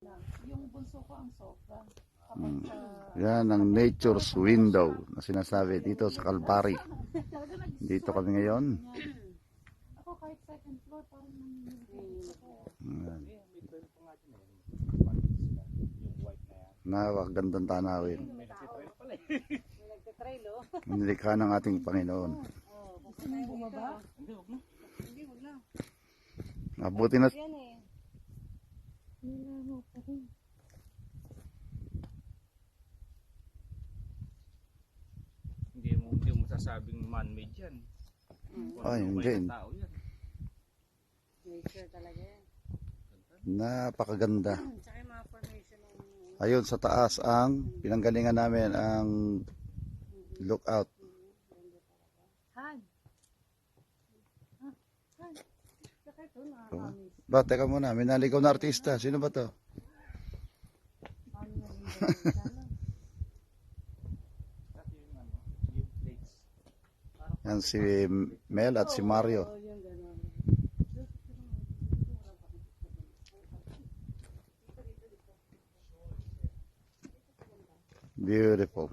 Yung bunso ko ang sobra. Kapag sa... Yan ang nature's window na sinasabi dito sa Calvary. Dito kami ngayon. Ako kahit second floor, parang nangyayari ako. Yan. Napakagandang tanawin. Nilikha ng ating Panginoon. Gusto mong bumaba? Mabuti na. Nilangaw pa rin. Hindi mo masasabing man-made yan. Ay, hindi. Tao yan. Nature talaga yan. Napakaganda. Tsaka yung mga formation ng... Ayun sa taas ang pinanggalingan namin ang lookout. Han. Han. Saka ito na. Ba, teka muna, may naligaw na artista. Sino ba to? Yan si Mel at si Mario. Beautiful.